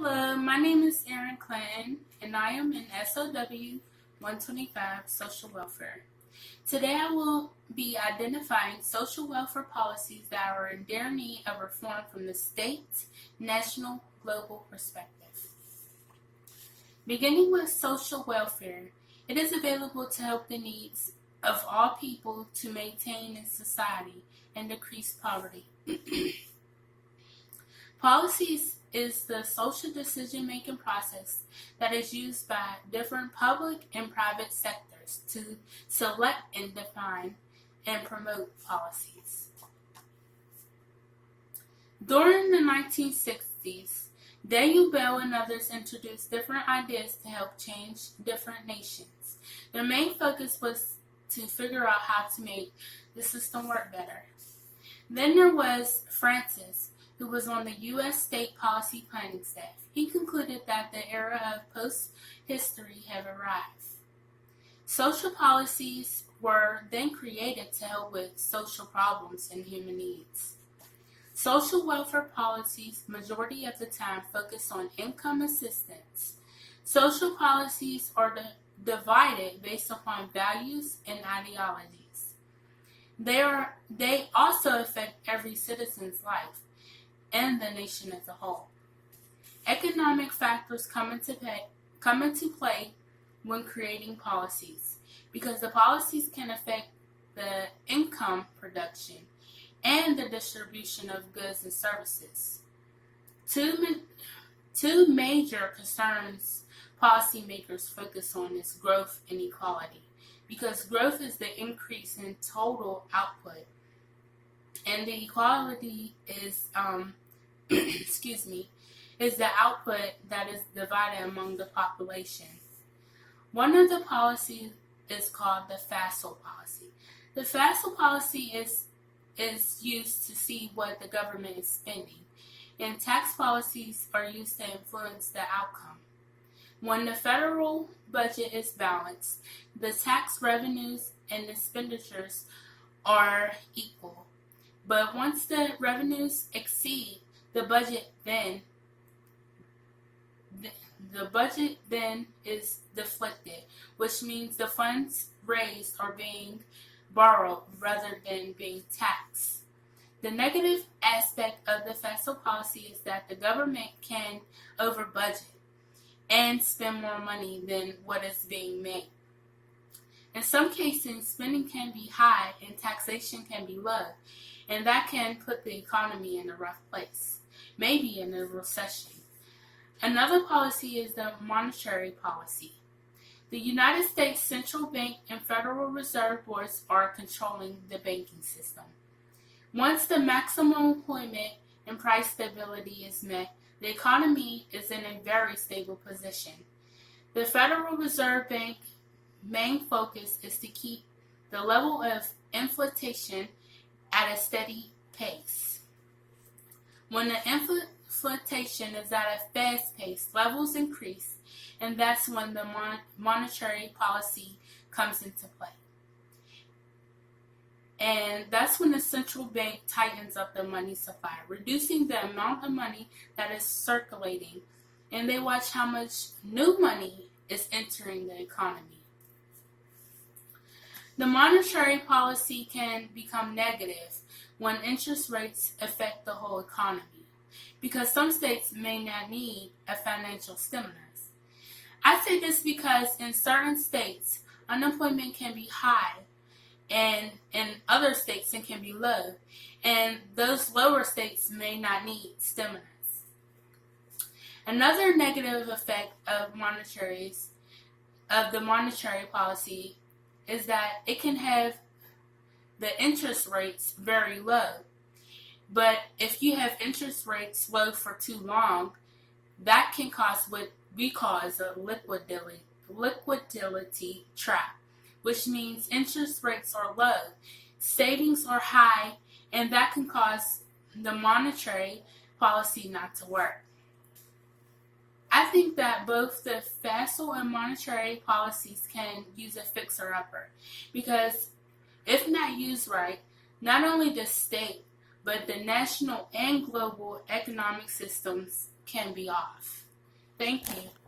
Hello, my name is Erin Clinton, and I am in SOW 125 Social Welfare. Today I will be identifying social welfare policies that are in dire need of reform from the state, national, global perspective. Beginning with social welfare, it is available to help the needs of all people to maintain in society and decrease poverty. Policies is the social decision-making process that is used by different public and private sectors to select and define and promote policies. During the 1960s, Daniel Bell and others introduced different ideas to help change different nations. Their main focus was to figure out how to make the system work better. Then there was Francis, who was on the U.S. State Policy Planning staff. He concluded that the era of post-history had arrived. Social policies were then created to help with social problems and human needs. Social welfare policies, majority of the time, focus on income assistance. Social policies are divided based upon values and ideologies. They also affect every citizen's life and the nation as a whole. Economic factors come into play when creating policies, because the policies can affect the income production and the distribution of goods and services. Two major concerns policymakers focus on is growth and equality, because growth is the increase in total output, and the equality is is the output that is divided among the population. One of the policies is called the FASL policy. The FASL policy is used to see what the government is spending, and tax policies are used to influence the outcome. When the federal budget is balanced, the tax revenues and expenditures are equal. But once the revenues exceed the budget, then is deflected, which means the funds raised are being borrowed rather than being taxed. The negative aspect of the FASL policy is that the government can over budget and spend more money than what is being made. In some cases, spending can be high and taxation can be low, and that can put the economy in a rough place, maybe in a recession. Another policy is the monetary policy. The United States Central Bank and Federal Reserve Boards are controlling the banking system. Once the maximum employment and price stability is met, the economy is in a very stable position. The Federal Reserve Bank main focus is to keep the level of inflation at a steady pace. When the inflation is at a fast pace, levels increase, and that's when the monetary policy comes into play. And that's when the central bank tightens up the money supply, reducing the amount of money that is circulating, and they watch how much new money is entering the economy. The monetary policy can become negative when interest rates affect the whole economy, because some states may not need a financial stimulus. I say this because in certain states, unemployment can be high, and in other states it can be low, and those lower states may not need stimulus. Another negative effect of the monetary policy is that it can have the interest rates very low. But if you have interest rates low for too long, that can cause what we call as a liquidity trap, which means interest rates are low, savings are high, and that can cause the monetary policy not to work. I think that both the FASL and monetary policies can use a fixer-upper, because if not used right, not only the state, but the national and global economic systems can be off. Thank you.